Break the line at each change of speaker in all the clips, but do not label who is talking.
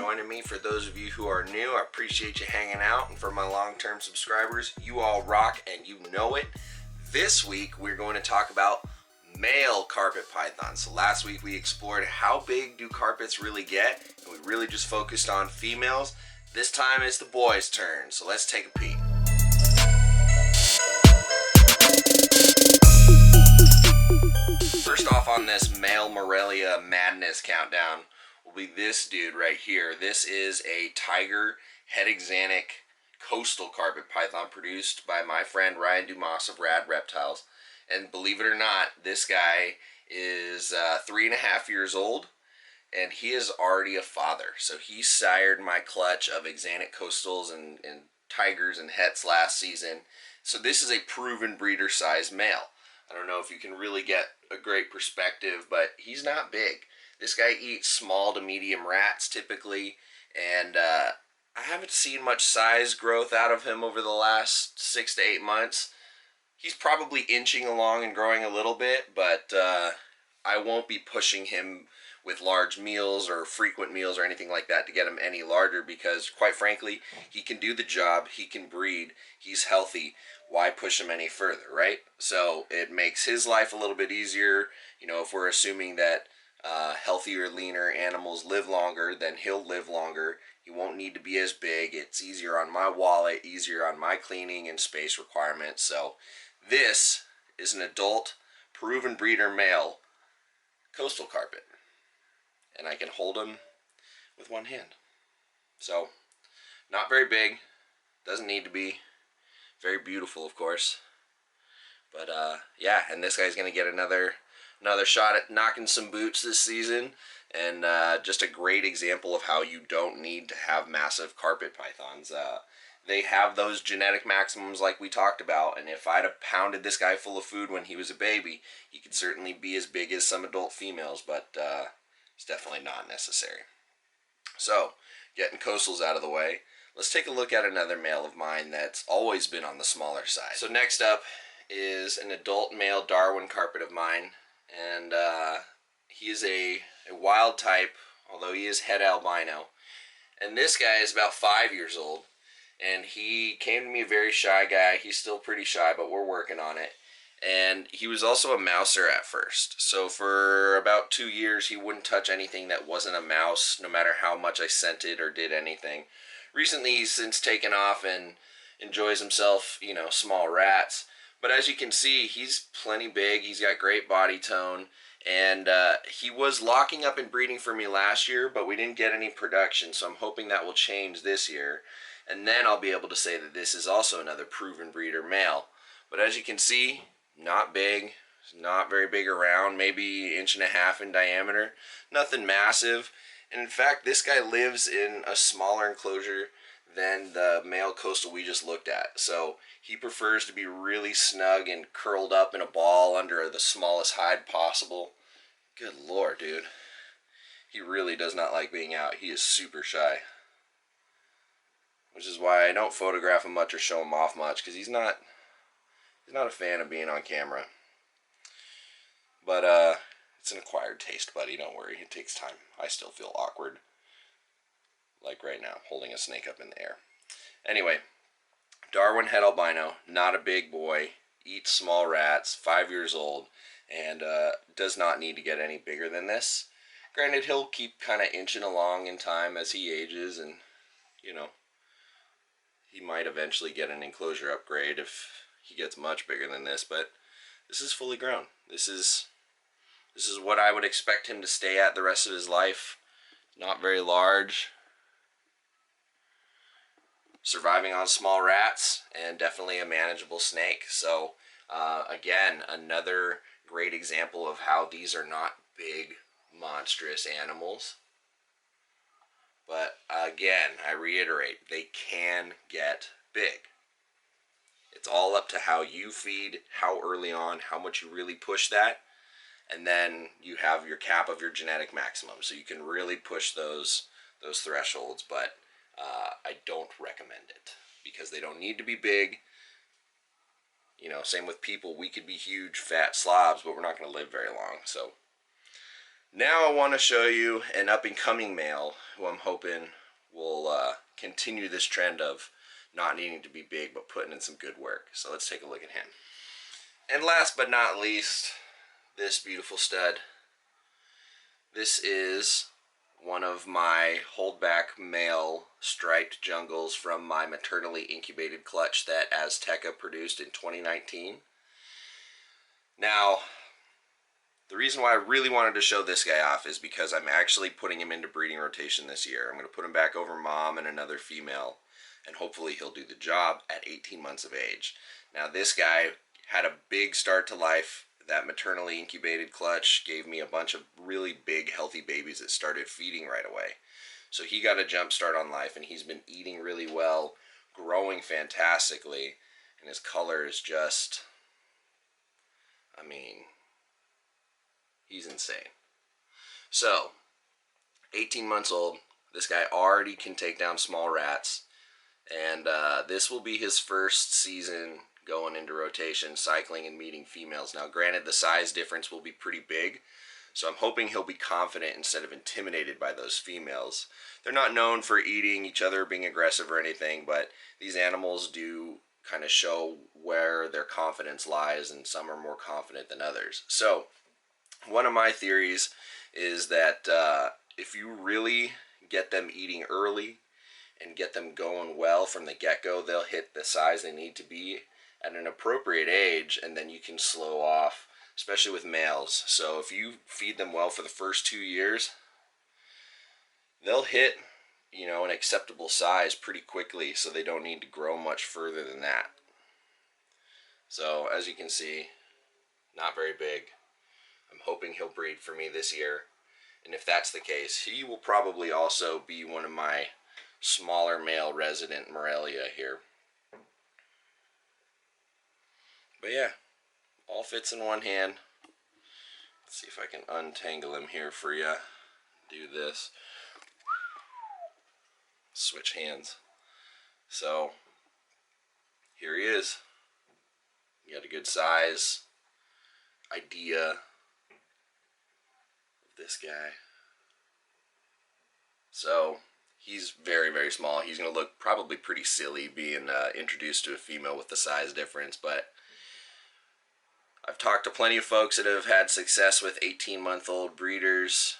joining me. For those of you who are new, I appreciate you hanging out. And for my long-term subscribers, you all rock and you know it. This week, we're going to talk about male carpet pythons. So last week we explored how big do carpets really get, and we really just focused on females. This time it's the boys' turn, so let's take a peek. First off on this male Morelia madness countdown will be this dude right here. This is a tiger head-axanthic coastal carpet python produced by my friend Ryan Dumas of Rad Reptiles. And believe it or not, this guy is 3.5 years old, and he is already a father. So he sired my clutch of axanthic coastals and tigers and hets last season. So this is a proven breeder size male. I don't know if you can really get a great perspective, but he's not big. This guy eats small to medium rats typically, and I haven't seen much size growth out of him over the last 6 to 8 months. He's probably inching along and growing a little bit, but I won't be pushing him with large meals or frequent meals or anything like that to get him any larger, because quite frankly, he can do the job, he can breed, he's healthy. Why push him any further, right? So it makes his life a little bit easier. You know, if we're assuming that healthier, leaner animals live longer, then he'll live longer. He won't need to be as big. It's easier on my wallet, easier on my cleaning and space requirements. So this is an adult, proven breeder male coastal carpet. And I can hold him with one hand. So, not very big. Doesn't need to be. Very beautiful, of course. But, yeah, and this guy's going to get another shot at knocking some boots this season. And just a great example of how you don't need to have massive carpet pythons. They have those genetic maximums like we talked about, and if I'd have pounded this guy full of food when he was a baby, he could certainly be as big as some adult females, but it's definitely not necessary. So, getting coastals out of the way, let's take a look at another male of mine that's always been on the smaller side. So next up is an adult male Darwin carpet of mine, and he is a wild type, although he is het albino. And this guy is about 5 years old. And he came to me a very shy guy. He's still pretty shy, but we're working on it. And he was also a mouser at first. So for about 2 years, he wouldn't touch anything that wasn't a mouse, no matter how much I scented or did anything. Recently, he's since taken off and enjoys himself, you know, small rats. But as you can see, he's plenty big. He's got great body tone. And he was locking up and breeding for me last year, but we didn't get any production. So I'm hoping that will change this year. And then I'll be able to say that this is also another proven breeder male. But as you can see, not big, not very big around, maybe 1.5 inches in diameter. Nothing massive. And in fact, this guy lives in a smaller enclosure than the male coastal we just looked at. So he prefers to be really snug and curled up in a ball under the smallest hide possible. Good Lord, dude. He really does not like being out. He is super shy. Which is why I don't photograph him much or show him off much, because he's not a fan of being on camera. But it's an acquired taste, buddy. Don't worry, it takes time. I still feel awkward, like right now, holding a snake up in the air. Anyway, Darwin het albino, not a big boy, eats small rats, 5 years old, and does not need to get any bigger than this. Granted, he'll keep kind of inching along in time as he ages, and you know, he might eventually get an enclosure upgrade if he gets much bigger than this, but this is fully grown. This is what I would expect him to stay at the rest of his life. Not very large. Surviving on small rats, and definitely a manageable snake. So, again, another great example of how these are not big, monstrous animals. But again, I reiterate, they can get big. It's all up to how you feed, how early on, how much you really push that, and then you have your cap of your genetic maximum. So you can really push those thresholds, but I don't recommend it because they don't need to be big. You know, same with people. We could be huge, fat slobs, but we're not going to live very long. So Now I want to show you an up-and-coming male who I'm hoping will continue this trend of not needing to be big but putting in some good work. So let's take a look at him. And last but not least, this beautiful stud. This is one of my holdback male striped jungles from my maternally incubated clutch that Azteca produced in 2019. Now, the reason why I really wanted to show this guy off is because I'm actually putting him into breeding rotation this year. I'm going to put him back over mom and another female, and hopefully he'll do the job at 18 months of age. Now, this guy had a big start to life. That maternally incubated clutch gave me a bunch of really big, healthy babies that started feeding right away. So he got a jump start on life, and he's been eating really well, growing fantastically, and his color is just, I mean, he's insane. So, 18 months old, this guy already can take down small rats, and this will be his first season going into rotation, cycling and meeting females. Now, granted, the size difference will be pretty big, so I'm hoping he'll be confident instead of intimidated by those females. They're not known for eating each other, being aggressive or anything, but these animals do kind of show where their confidence lies, and some are more confident than others. So, one of my theories is that if you really get them eating early and get them going well from the get-go, they'll hit the size they need to be at an appropriate age, and then you can slow off, especially with males. So if you feed them well for the first 2 years, they'll hit, an acceptable size pretty quickly, so they don't need to grow much further than that. So as you can see, not very big. I'm hoping he'll breed for me this year, and if that's the case, he will probably also be one of my smaller male resident Morelia here. But yeah, all fits in one hand. Let's see if I can untangle him here for you. Do this. Switch hands. So, here he is. You got a good size idea of this guy. So, he's very, very small. He's going to look probably pretty silly being introduced to a female with the size difference, but I've talked to plenty of folks that have had success with 18-month-old breeders.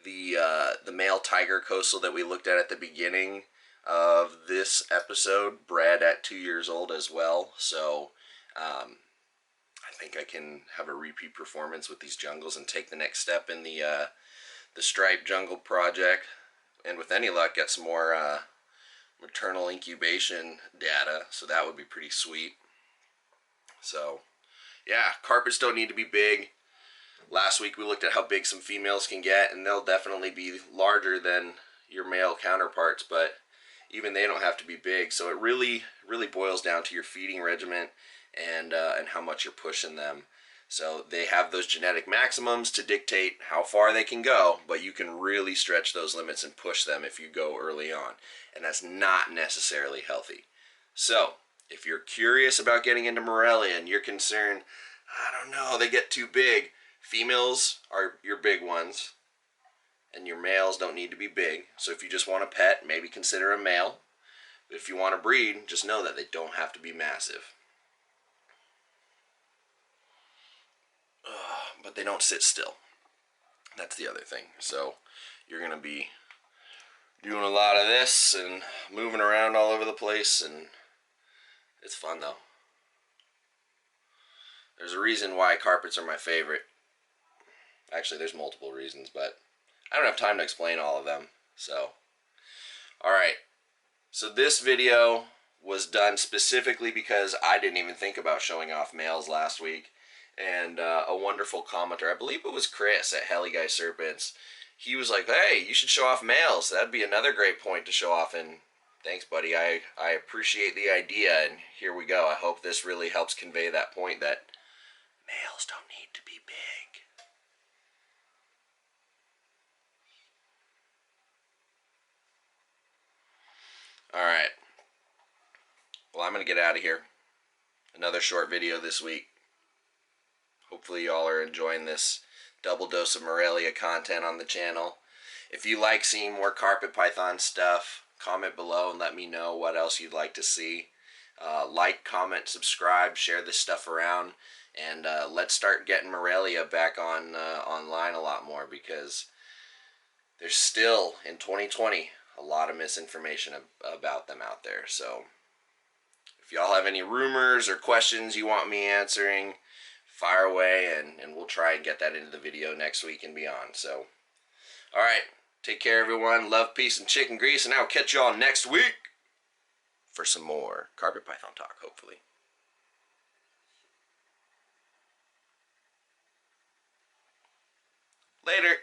The male tiger coastal that we looked at the beginning of this episode bred at 2 years old as well. So I think I can have a repeat performance with these jungles and take the next step in the striped jungle project. And with any luck, get some more maternal incubation data. So that would be pretty sweet. So yeah, carpets don't need to be big. Last week we looked at how big some females can get, and they'll definitely be larger than your male counterparts, but even they don't have to be big. So it really boils down to your feeding regimen and how much you're pushing them. So they have those genetic maximums to dictate how far they can go, but you can really stretch those limits and push them if you go early on, and that's not necessarily healthy. So if you're curious about getting into Morelia and you're concerned, I don't know, they get too big, females are your big ones, and your males don't need to be big. So if you just want a pet, maybe consider a male. But if you want to breed, just know that they don't have to be massive. But they don't sit still. That's the other thing. So you're going to be doing a lot of this and moving around all over the place, and it's fun though. There's a reason why carpets are my favorite. Actually, there's multiple reasons, but I don't have time to explain all of them. So, alright. So this video was done specifically because I didn't even think about showing off males last week. And a wonderful commenter, I believe it was Chris at Heli Guy Serpents, he was like, hey, you should show off males. That'd be another great point to show off, and thanks, buddy. I appreciate the idea, and here we go. I hope this really helps convey that point that males don't need to be big. Alright. Well, I'm going to get out of here. Another short video this week. Hopefully y'all are enjoying this double dose of Morelia content on the channel. If you like seeing more carpet python stuff, comment below and let me know what else you'd like to see. Like, comment, subscribe, share this stuff around, and let's start getting Morelia back on online a lot more, because there's still, in 2020, a lot of misinformation about them out there. So if y'all have any rumors or questions you want me answering, fire away, and we'll try and get that into the video next week and beyond. So, alright, take care everyone, love, peace, and chicken grease, and I'll catch y'all next week for some more carpet python talk, hopefully. Later.